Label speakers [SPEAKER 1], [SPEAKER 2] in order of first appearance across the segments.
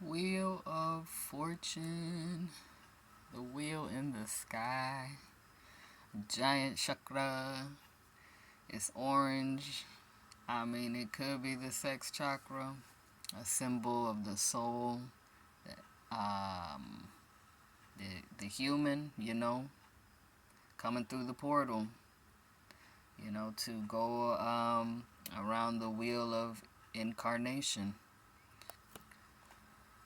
[SPEAKER 1] Wheel of Fortune, the wheel in the sky, giant chakra. It's orange. I mean, it could be the sex chakra, a symbol of the soul, um, the human, coming through the portal, to go around the wheel of incarnation.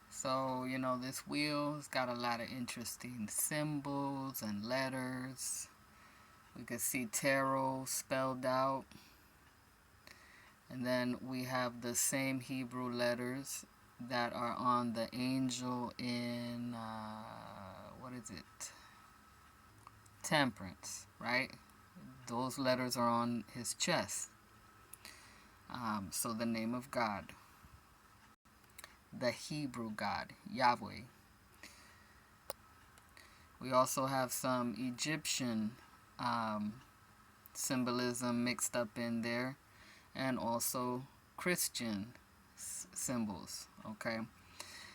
[SPEAKER 1] So, this wheel's got a lot of interesting symbols and letters. We could see tarot spelled out. And then we have the same Hebrew letters that are on the angel in, what is it? Temperance, right? Those letters are on his chest. So the name of God, the Hebrew God, Yahweh. We also have some Egyptian symbolism mixed up in there, and also Christian symbols. Okay,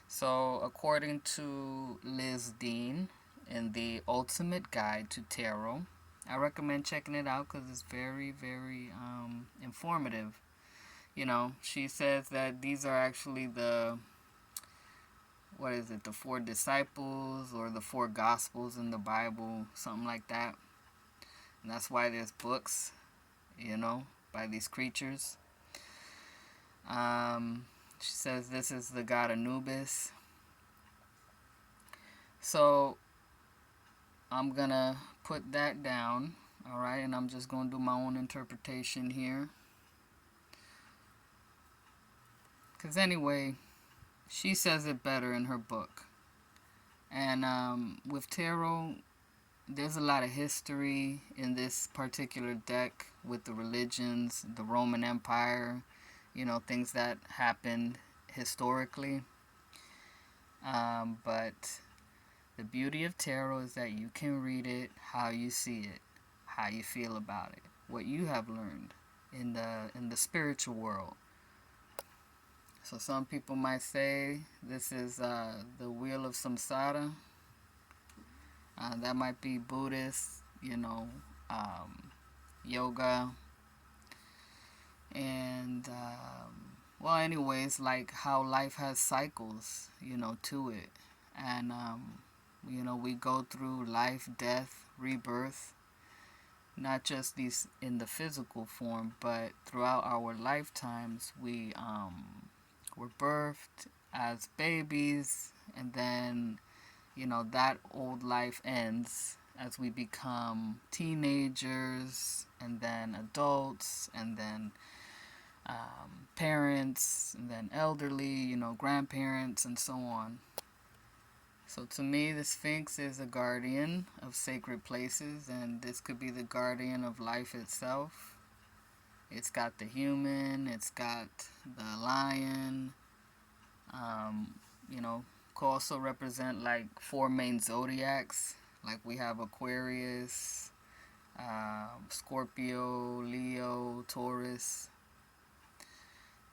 [SPEAKER 1] so according to Liz Dean in the Ultimate Guide to Tarot, I recommend checking it out because it's very, very informative. She says that these are actually the four disciples or the four gospels in the Bible, something like that. And that's why there's books, by these creatures. She says this is the god Anubis. So I'm gonna put that down, all right, and I'm just gonna do my own interpretation here. Because anyway, she says it better in her book. And with tarot, there's a lot of history in this particular deck with the religions, the Roman Empire, things that happened historically. But the beauty of tarot is that you can read it how you see it, how you feel about it, what you have learned in the spiritual world. So some people might say this is the wheel of samsara. That might be Buddhist, yoga, and well, anyways, like how life has cycles, to it, and we go through life, death, rebirth, not just these in the physical form, but throughout our lifetimes, we're birthed as babies, and then that old life ends as we become teenagers, and then adults, and then parents, and then elderly, grandparents, and so on. So to me, the Sphinx is a guardian of sacred places, and this could be the guardian of life itself. It's got the human, it's got the lion, could also represent like four main zodiacs. Like we have Aquarius, Scorpio, Leo, Taurus.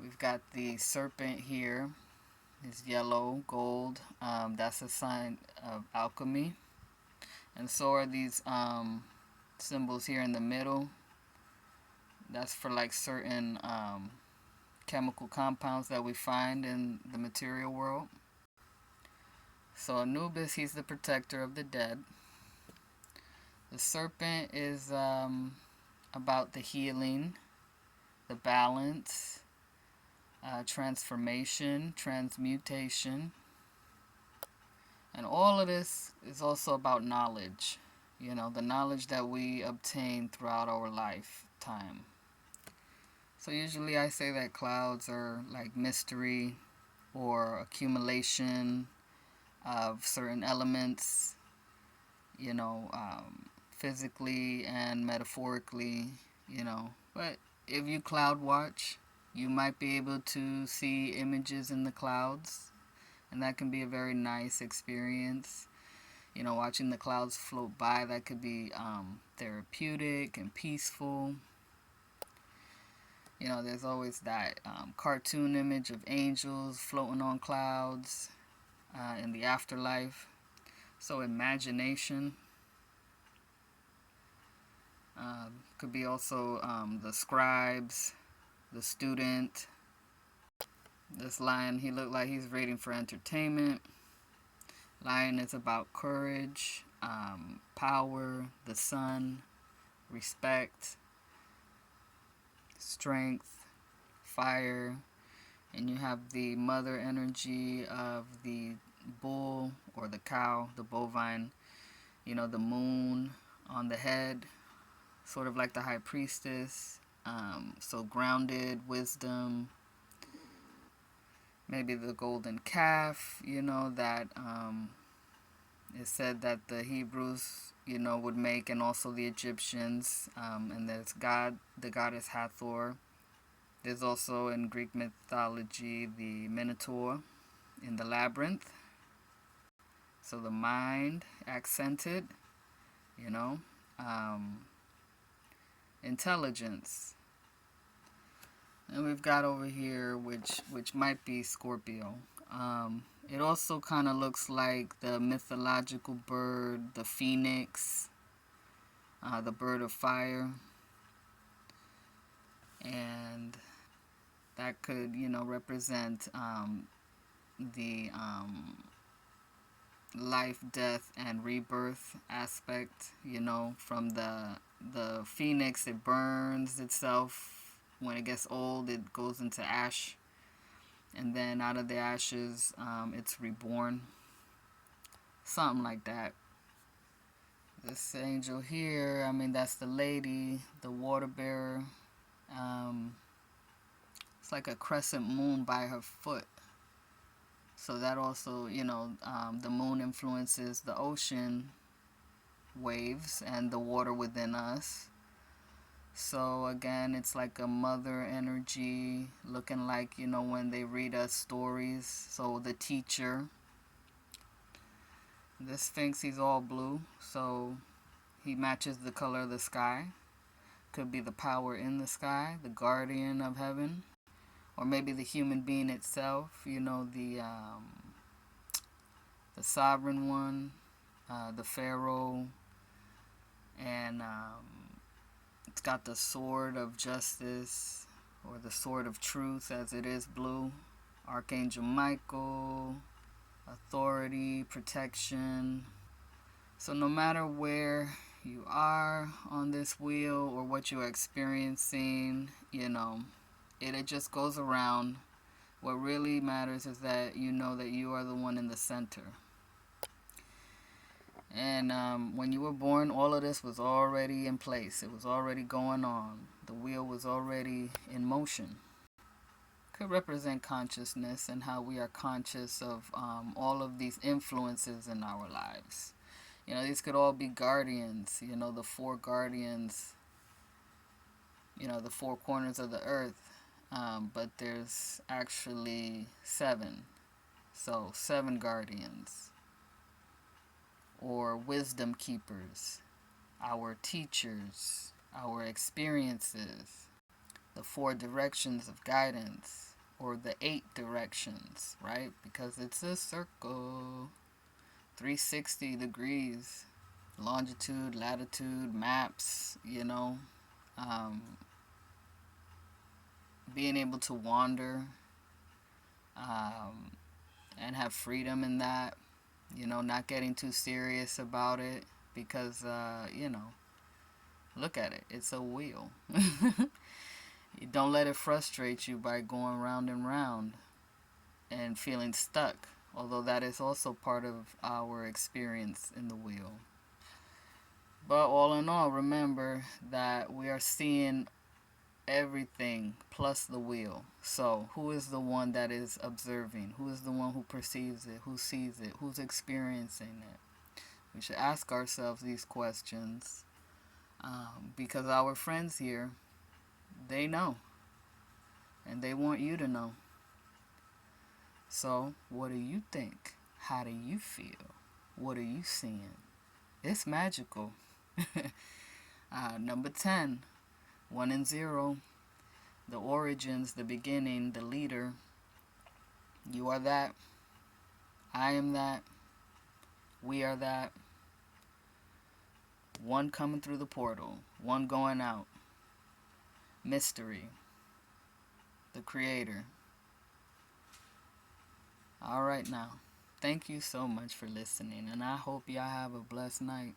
[SPEAKER 1] We've got the serpent here. It's yellow, gold. That's a sign of alchemy. And so are these symbols here in the middle. That's for like certain chemical compounds that we find in the material world. So Anubis, he's the protector of the dead. The serpent is about the healing, the balance, transformation, transmutation. And all of this is also about knowledge, the knowledge that we obtain throughout our lifetime. So usually I say that clouds are like mystery or accumulation of certain elements, physically and metaphorically, But if you cloud watch, you might be able to see images in the clouds, and that can be a very nice experience. Watching the clouds float by, that could be therapeutic and peaceful. There's always that cartoon image of angels floating on clouds. in the afterlife. So imagination could be also the scribes, the student. This lion, he looked like he's reading for entertainment. Lion is about courage, power, the sun, respect, strength, fire. And you have the mother energy of the bull or the cow, the bovine, the moon on the head, sort of like the high priestess. So grounded, wisdom, maybe the golden calf, that it said that the Hebrews, would make, and also the Egyptians. And there's God, the goddess Hathor. There's also in Greek mythology the Minotaur in the labyrinth. So the mind accented, intelligence. And we've got over here, which might be Scorpio. It also kind of looks like the mythological bird, the phoenix, the bird of fire. And that could, represent the life, death, and rebirth aspect. From the phoenix, it burns itself. When it gets old, it goes into ash, and then out of the ashes, it's reborn. Something like that. This angel here, that's the lady, the water bearer. It's like a crescent moon by her foot. So that also, the moon influences the ocean waves and the water within us. So again, it's like a mother energy, looking like, when they read us stories. So the teacher. This Sphinx, he's all blue, so he matches the color of the sky. Could be the power in the sky, the guardian of heaven. Or maybe the human being itself, the sovereign one, the pharaoh, and it's got the sword of justice, or the sword of truth, as it is blue. Archangel Michael, authority, protection. So no matter where you are on this wheel or what you're experiencing, it just goes around. What really matters is that you know that you are the one in the center. And when you were born, all of this was already in place. It was already going on. The wheel was already in motion. Could represent consciousness and how we are conscious of all of these influences in our lives. These could all be guardians, the four guardians, the four corners of the earth. But there's actually 7. So 7 guardians. Or wisdom keepers, our teachers, our experiences, the 4 directions of guidance, or the 8 directions, right? Because it's a circle, 360 degrees, longitude, latitude, maps, being able to wander and have freedom in that. Not getting too serious about it because, look at it. It's a wheel. You don't let it frustrate you by going round and round and feeling stuck, although that is also part of our experience in the wheel. But all in all, remember that we are seeing everything plus the wheel. So who is the one that is observing? Who is the one who perceives it? Who sees it? Who's experiencing it? We should ask ourselves these questions because our friends here, they know, and they want you to know. So what do you think? How do you feel? What are you seeing? It's magical. Number 10. 1 and 0, the origins, the beginning, the leader. You are that. I am that. We are that. One coming through the portal, one going out. Mystery. The Creator. Alright now. Thank you so much for listening, and I hope y'all have a blessed night.